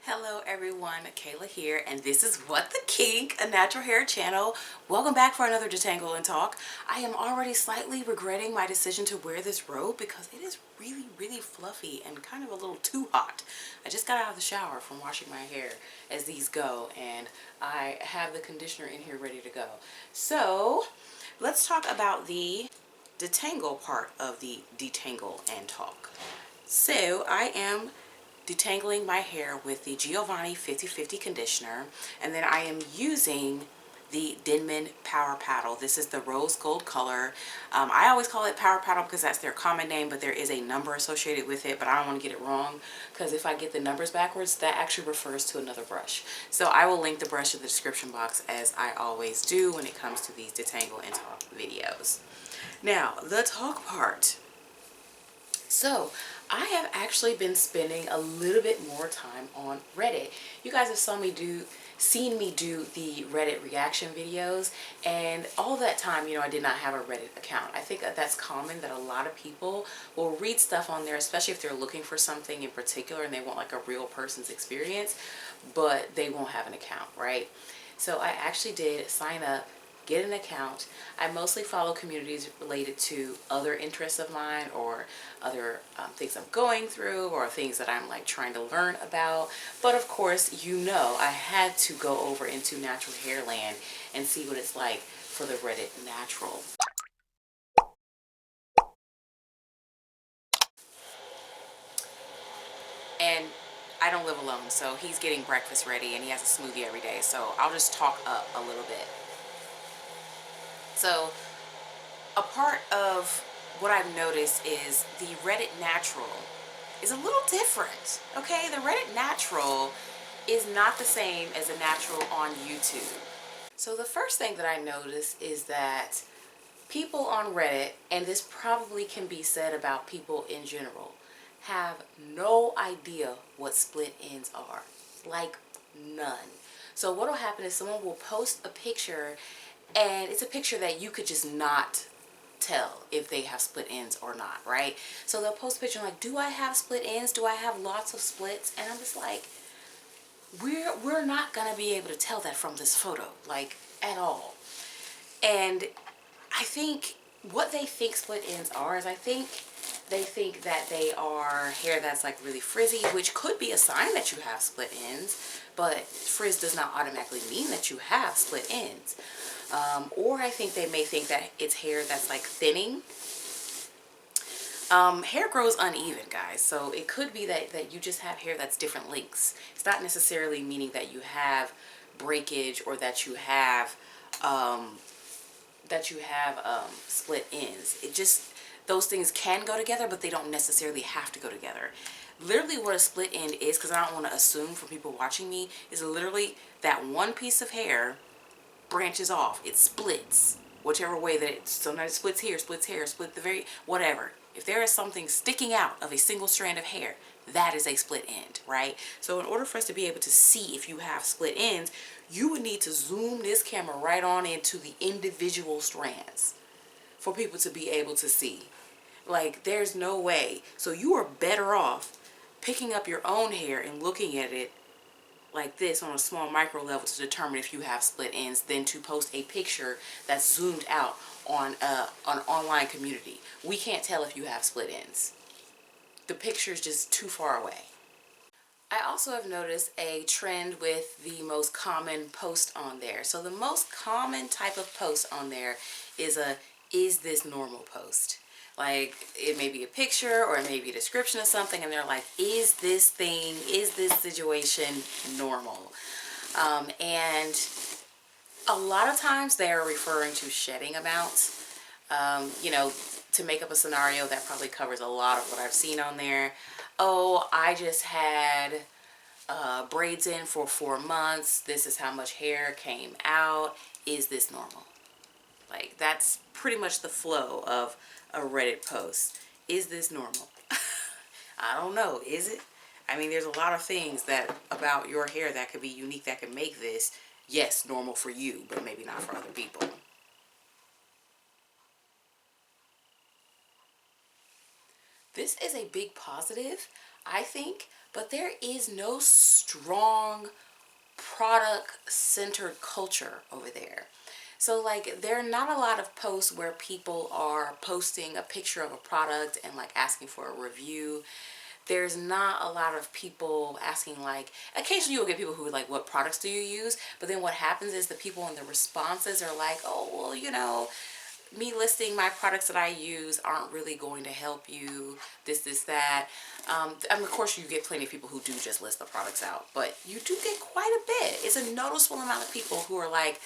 Hello everyone, Kayla here, and this is What the Kink, a natural hair channel. Welcome back for another Detangle and Talk. I am already slightly regretting my decision to wear this robe because it is really fluffy and kind of a little too hot. I just got out of the shower from washing my hair as these go, and I have the conditioner in here ready to go. So let's talk about the detangle part of the Detangle and Talk. So I am detangling my hair with the Giovanni 50/50 conditioner, and then I am using the Denman Power Paddle. This is the rose gold color. I always call it Power Paddle because that's their common name, but there is a number associated with it, but I don't want to get it wrong because if I get the numbers backwards, that actually refers to another brush. So I will link the brush in the description box, as I always do when it comes to these Detangle and Talk videos. Now, the talk part. So I have actually been spending a little bit more time on Reddit. You guys have seen me do the Reddit reaction videos, and all that time, I did not have a Reddit account. I think that that's common, that a lot of people will read stuff on there, especially if they're looking for something in particular and they want like a real person's experience, but they won't have an account, right? So I actually did sign up, get an account. I mostly follow communities related to other interests of mine, or other things I'm going through, or things that I'm like trying to learn about. But of course, I had to go over into natural hair land and see what it's like for the Reddit natural. And I don't live alone, so he's getting breakfast ready and he has a smoothie every day, so I'll just talk up a little bit. So a part of what I've noticed is the Reddit natural is a little different. Okay, the Reddit natural is not the same as a natural on YouTube. So the first thing that I noticed is that people on Reddit, and this probably can be said about people in general, have no idea what split ends are. Like, none. So what will happen is someone will post a picture, and it's a picture that you could just not tell if they have split ends or not, right? So they'll post a picture like, do I have split ends? Do I have lots of splits? And I'm just like, we're not gonna be able to tell that from this photo, like, at all. And I think what they think split ends are is, I think they think that they are hair that's like really frizzy, which could be a sign that you have split ends, but frizz does not automatically mean that you have split ends. Or I think they may think that it's hair that's like thinning. Hair grows uneven, guys, so it could be that you just have hair that's different lengths. It's not necessarily meaning that you have breakage, or that you have split ends. It just, those things can go together, but they don't necessarily have to go together. Literally what a split end is, because I don't want to assume for people watching me, is literally that one piece of hair branches off. It splits whichever way that it, sometimes it splits here, split the very, whatever. If there is something sticking out of a single strand of hair, that is a split end, right? So in order for us to be able to see if you have split ends, you would need to zoom this camera right on into the individual strands for people to be able to see. Like, there's no way. So you are better off picking up your own hair and looking at it like this on a small micro level to determine if you have split ends, than to post a picture that's zoomed out on an online community. We can't tell if you have split ends. The picture is just too far away. I also have noticed a trend with the most common post on there. So the most common type of post on there is a "is this normal" post. Like, it may be a picture or it may be a description of something, and they're like, is this situation normal? And a lot of times they're referring to shedding amounts, to make up a scenario that probably covers a lot of what I've seen on there. Oh, I just had braids in for 4 months. This is how much hair came out. Is this normal? Like, that's pretty much the flow of a Reddit post. Is this normal? I don't know. Is it? I mean, there's a lot of things that about your hair that could be unique, that could make this, yes, normal for you, but maybe not for other people. This is a big positive. I think, but there is no strong product-centered culture over there. So like there are not a lot of posts where people are posting a picture of a product and like asking for a review. There's not a lot of people asking, like, occasionally you'll get people who are like, what products do you use? But then what happens is the people in the responses are like, oh, well, you know, me listing my products that I use aren't really going to help you, this, that. And of course you get plenty of people who do just list the products out, but you do get quite a bit. It's a noticeable amount of people who are like,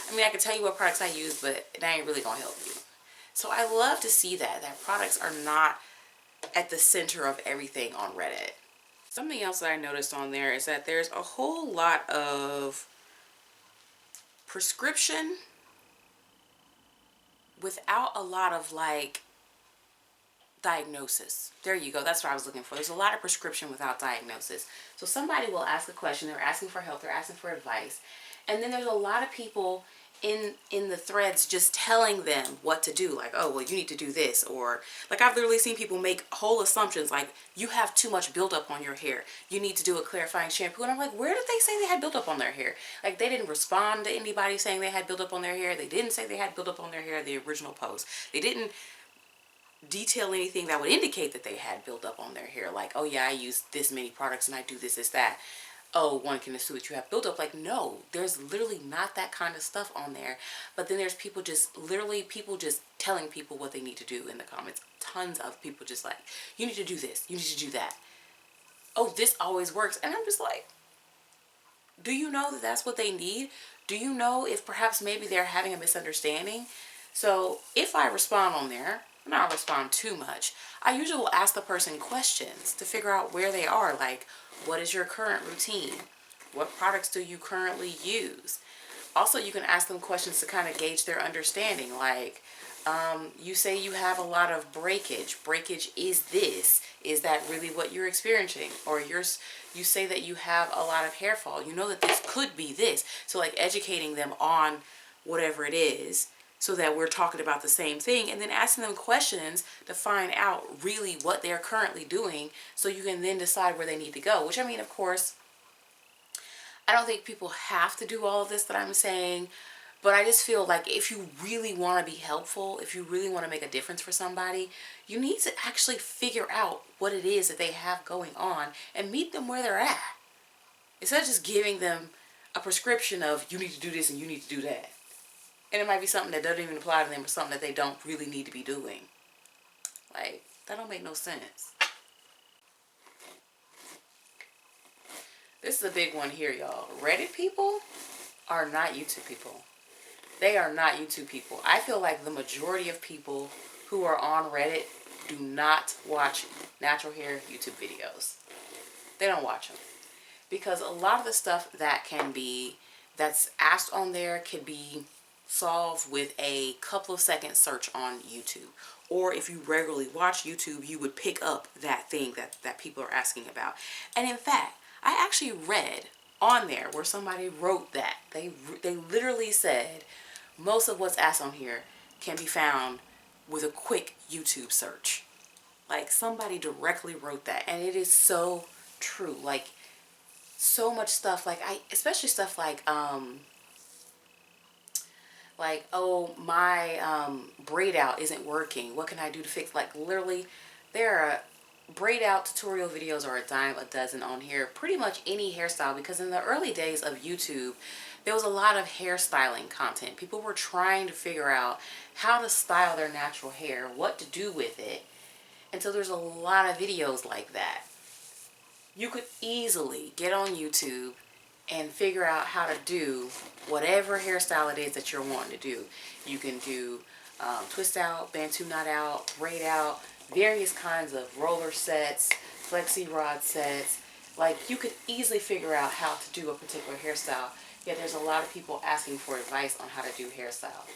I mean, I can tell you what products I use, but that ain't really gonna help you. So I love to see that products are not at the center of everything on Reddit. Something else that I noticed on there is that there's a whole lot of prescription without a lot of like diagnosis. There you go. That's what I was looking for. There's a lot of prescription without diagnosis. So somebody will ask a question, they're asking for help, they're asking for advice. And then there's a lot of people in the threads just telling them what to do. Like, oh, well, you need to do this. Or like I've literally seen people make whole assumptions like you have too much buildup on your hair. You need to do a clarifying shampoo. And I'm like, where did they say they had buildup on their hair? Like they didn't respond to anybody saying they had buildup on their hair. They didn't say they had buildup on their hair in the original post. They didn't detail anything that would indicate that they had buildup on their hair. Like, oh yeah, I use this many products and I do this, that. Oh, one can assume that you have buildup. Like, no, there's literally not that kind of stuff on there. But then there's people just, literally people just telling people what they need to do in the comments. Tons of people just like, you need to do this, you need to do that. Oh, this always works. And I'm just like, do you know that that's what they need? Do you know if perhaps maybe they're having a misunderstanding? So if I respond on there, and I don't respond too much, I usually will ask the person questions to figure out where they are. Like, what is your current routine? What products do you currently use? Also, you can ask them questions to kind of gauge their understanding. Like, you say you have a lot of breakage. Breakage is this. Is that really what you're experiencing? Or you say that you have a lot of hair fall. You know that this could be this. So like educating them on whatever it is, so that we're talking about the same thing, and then asking them questions to find out really what they're currently doing, so you can then decide where they need to go. Which, I mean, of course, I don't think people have to do all of this that I'm saying, but I just feel like if you really want to be helpful, if you really want to make a difference for somebody, you need to actually figure out what it is that they have going on and meet them where they're at. Instead of just giving them a prescription of you need to do this and you need to do that. And it might be something that doesn't even apply to them, or something that they don't really need to be doing. Like, that don't make no sense. This is a big one here, y'all. Reddit people are not YouTube people. They are not YouTube people. I feel like the majority of people who are on Reddit do not watch natural hair YouTube videos. They don't watch them. Because a lot of the stuff that's asked on there can be solved with a couple of seconds search on YouTube. Or if you regularly watch YouTube, you would pick up that thing that people are asking about. And in fact, I actually read on there where somebody wrote that. They literally said most of what's asked on here can be found with a quick YouTube search. Like, somebody directly wrote that, and it is so true. Like, so much stuff, like especially stuff like oh, my braid out isn't working, what can I do to fix? Like, literally, there are braid out tutorial videos are a dime a dozen on here. Pretty much any hairstyle, because in the early days of YouTube, there was a lot of hairstyling content. People were trying to figure out how to style their natural hair, what to do with it. And so there's a lot of videos like that. You could easily get on YouTube and figure out how to do whatever hairstyle it is that you're wanting to do. You can do twist out, bantu knot out, braid out, various kinds of roller sets, flexi rod sets. Like, you could easily figure out how to do a particular hairstyle. Yet there's a lot of people asking for advice on how to do hairstyle.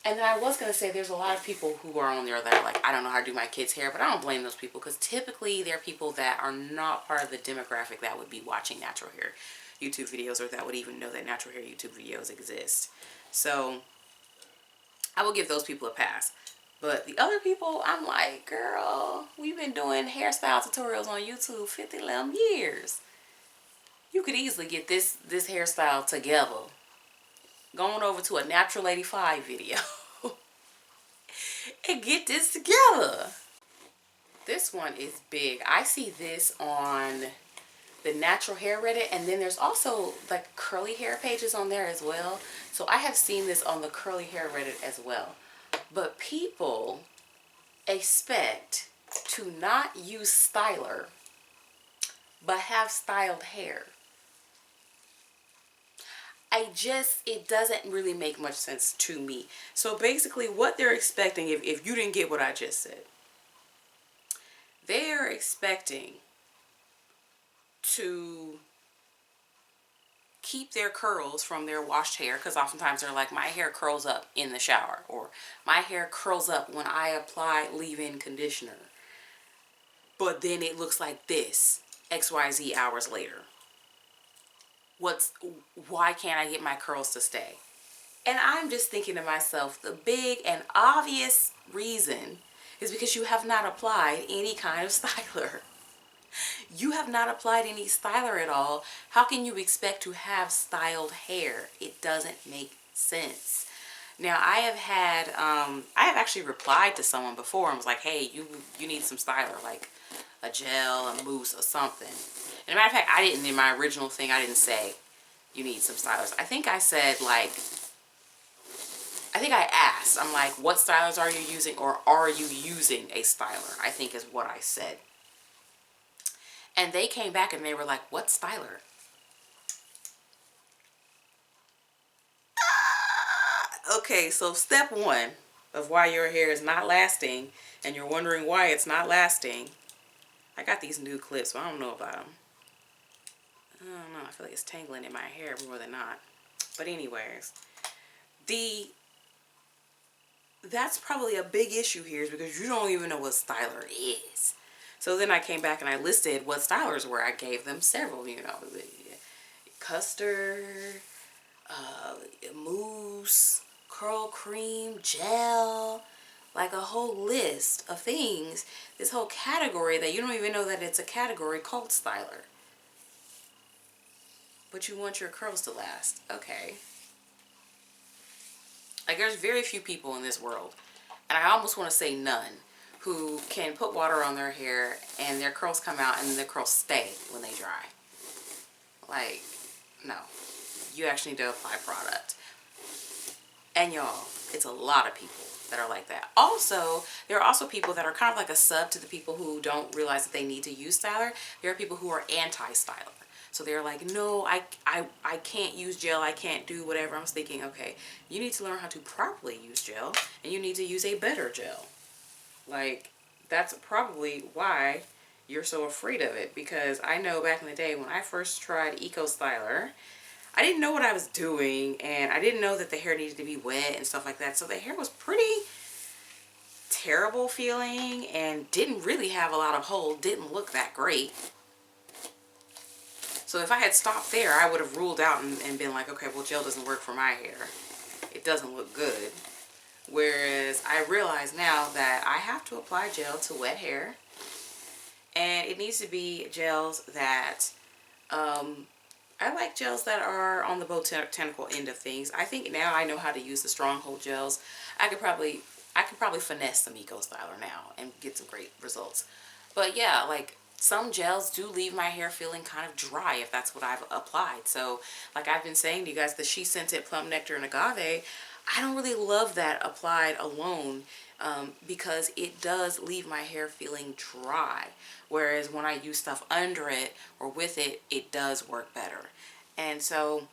And then I was going to say there's a lot of people who are on there that are like, I don't know how to do my kids' hair, but I don't blame those people, because typically they're people that are not part of the demographic that would be watching natural hair YouTube videos, or that would even know that natural hair YouTube videos exist. So I will give those people a pass. But the other people, I'm like, girl, we've been doing hairstyle tutorials on YouTube 50 years. You could easily get this hairstyle together. Going over to a Natural 85 video and get this together. This one is big. I see this on the natural hair Reddit, and then there's also like curly hair pages on there as well. So I have seen this on the curly hair Reddit as well. But people expect to not use styler but have styled hair. It doesn't really make much sense to me. So basically what they're expecting, if you didn't get what I just said, they are expecting to keep their curls from their washed hair, because oftentimes they're like, my hair curls up in the shower, or my hair curls up when I apply leave-in conditioner, but then it looks like this XYZ hours later. Why can't I get my curls to stay? And I'm just thinking to myself, the big and obvious reason is because you have not applied any kind of styler. You have not applied any styler at all. How can you expect to have styled hair? It doesn't make sense. Now, I have actually replied to someone before and was like, hey, you need some styler, like a gel, a mousse, or something. And as a matter of fact, in my original thing, I didn't say you need some stylers. I think I said, like, I asked, I'm like, what stylers are you using, or are you using a styler? I think is what I said. And they came back and they were like, what styler? Okay, so step one of why your hair is not lasting, and you're wondering why it's not lasting. I got these new clips, but I don't know about them. I don't know, I feel like it's tangling in my hair more than not. But anyways, that's probably a big issue here, is because you don't even know what styler is. So then I came back and I listed what stylers were. I gave them several, you know, custard, mousse, curl cream, gel, like a whole list of things. This whole category that you don't even know that it's a category called styler. But you want your curls to last. Okay. Like, there's very few people in this world, and I almost want to say none, who can put water on their hair and their curls come out and their curls stay when they dry. Like, no. You actually need to apply product. And y'all, it's a lot of people that are like that. Also, there are also people that are kind of like a sub to the people who don't realize that they need to use styler. There are people who are anti-styler. So they're like, no, I can't use gel, I can't do whatever. I was thinking, okay, you need to learn how to properly use gel, and you need to use a better gel. Like, that's probably why you're so afraid of it, because I know back in the day when I first tried Eco Styler, I didn't know what I was doing, and I didn't know that the hair needed to be wet and stuff like that. So the hair was pretty terrible feeling and didn't really have a lot of hold, didn't look that great. So if I had stopped there, I would have ruled out and been like, okay, well, gel doesn't work for my hair. It doesn't look good. Whereas I realize now that I have to apply gel to wet hair. And it needs to be gels that, I like gels that are on the botanical end of things. I think now I know how to use the stronghold gels. I could probably finesse some Eco Styler now and get some great results. But yeah, like, some gels do leave my hair feeling kind of dry if that's what I've applied. So, like I've been saying to you guys, the She Scented Plum Nectar and Agave, I don't really love that applied alone, because it does leave my hair feeling dry. Whereas when I use stuff under it or with it, it does work better. And so,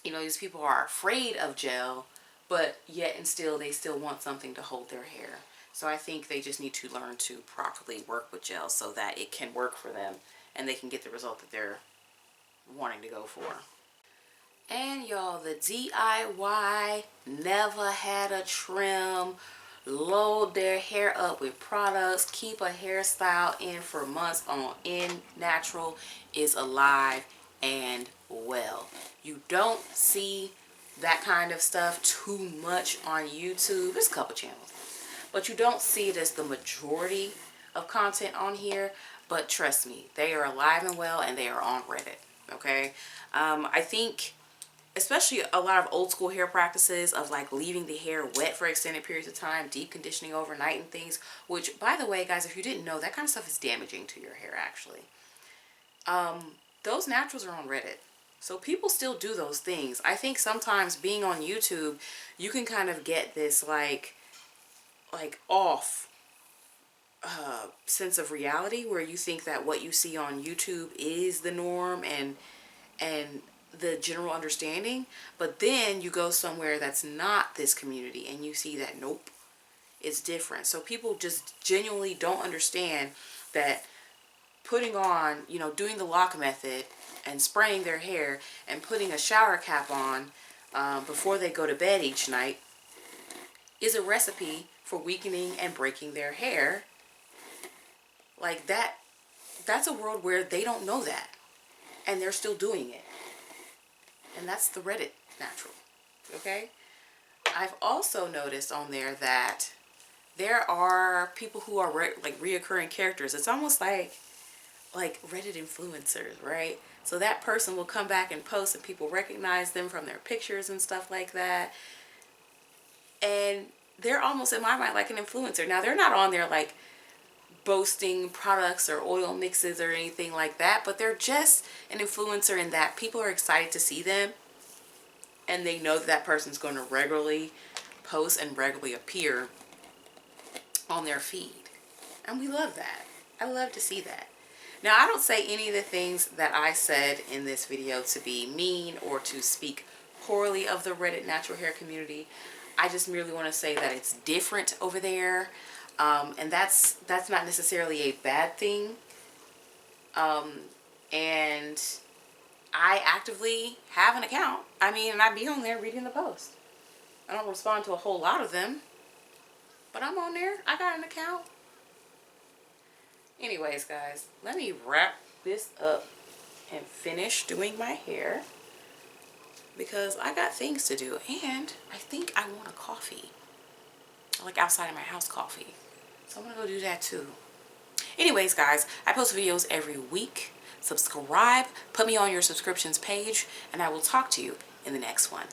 you know, these people are afraid of gel, but yet and still they still want something to hold their hair. So I think they just need to learn to properly work with gel so that it can work for them and they can get the result that they're wanting to go for. And y'all, the DIY never had a trim, load their hair up with products, keep a hairstyle in for months on end natural is alive and well. You don't see that kind of stuff too much on YouTube. There's a couple channels. but you don't see it as the majority of content on here. But trust me, they are alive and well, and they are on Reddit. Okay, I think especially a lot of old school hair practices of like leaving the hair wet for extended periods of time, deep conditioning overnight and things, which by the way, guys, if you didn't know, that kind of stuff is damaging to your hair actually. Those naturals are on Reddit. So people still do those things. I think sometimes being on YouTube, you can kind of get this like off sense of reality where you think that what you see on YouTube is the norm and the general understanding, but then you go somewhere that's not this community and you see that nope, it's different. So people just genuinely don't understand that putting on, you know, doing the lock method and spraying their hair and putting a shower cap on before they go to bed each night is a recipe for weakening and breaking their hair. Like that's a world where they don't know that and they're still doing it. And that's the Reddit natural. Okay? I've also noticed on there that there are people who are like reoccurring characters. It's almost like Reddit influencers, right? So that person will come back and post and people recognize them from their pictures and stuff like that. And they're almost, in my mind, like an influencer. Now, they're not on there like boasting products or oil mixes or anything like that, but they're just an influencer in that people are excited to see them and they know that that person's going to regularly post and regularly appear on their feed. And we love that. I love to see that. Now, I don't say any of the things that I said in this video to be mean or to speak poorly of the Reddit natural hair community. I just merely want to say that it's different over there. And that's not necessarily a bad thing. And I actively have an account. I mean, and I be on there reading the post. I don't respond to a whole lot of them, but I'm on there. I got an account. Anyways, guys, let me wrap this up and finish doing my hair because I got things to do, and I think I want a coffee, like outside of my house coffee. So I'm gonna go do that too. Anyways, guys, I post videos every week. Subscribe, put me on your subscriptions page, and I will talk to you in the next one.